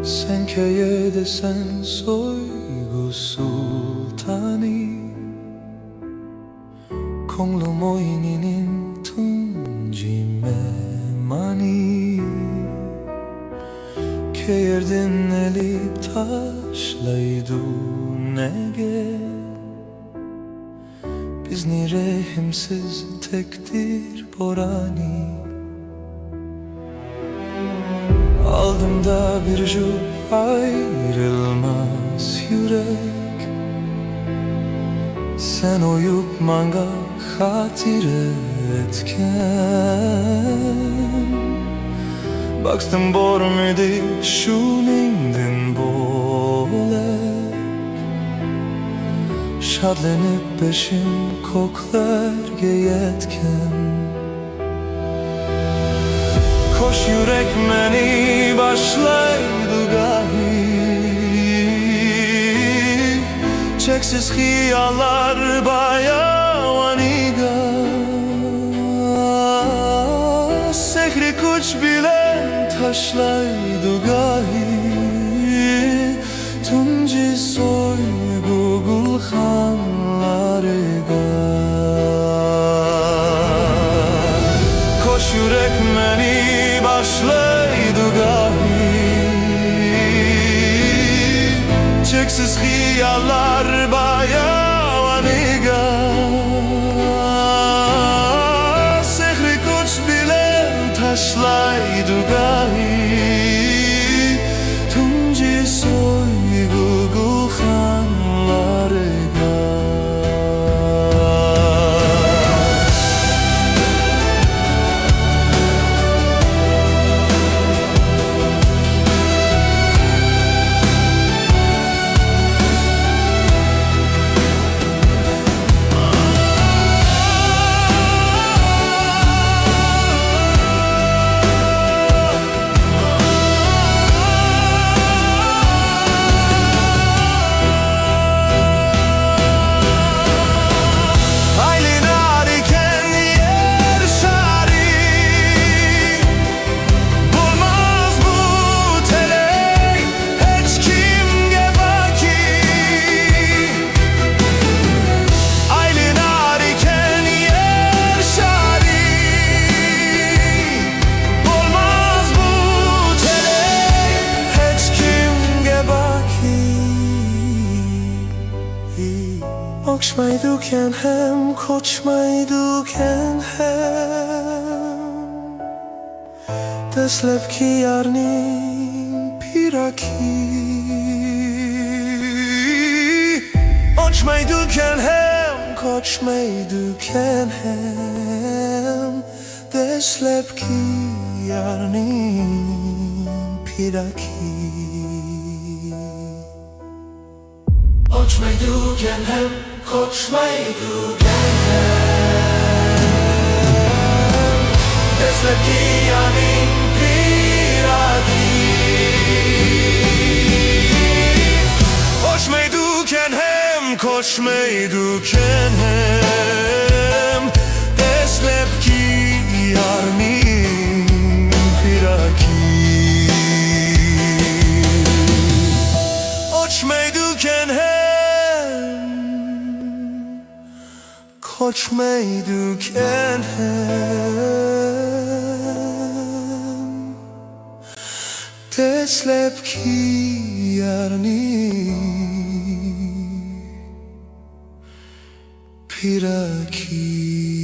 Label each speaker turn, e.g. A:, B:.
A: Sen köye desen Söygü sultani, Konglum oyninin Tunji memani. Köyerdin elip taşlaydı nege, Bizni rehimsiz tekdir borani. Aldım da bir ju ayrılmaz yürek, Sen oyup manga hatire etken. Baktım bormidi şunindin bolek, Şadlanıp beşim koklar geyetken. Koş yürek meni başlaydı gahi, Çeksiz hiyallar bayavaniga. Sehri kuç bilen taşlaydı gahi, Tunji Söygü gulhanlarıga. Koş yürek meni başlaydı gahi, Çeksiz hiyallar bayavaniga. Sehri kuç bilen taşlaydı gahi, Tunji Söygü gulhanlarıga. Koşmayduken hem, koçmayduken hem, Deslepki yarnin piraki. Koşmayduken hem, koçmayduken hem, Deslepki yarnin piraki. Koşmayduken hem, koşmayduken hem, Deslepki yarnin piraki. Koşmayduken hem, koşmayduken hem, Deslepki yarnin piraki. Koşmayduken hem, koçmayduken hem, Deslepki yarnin piraki.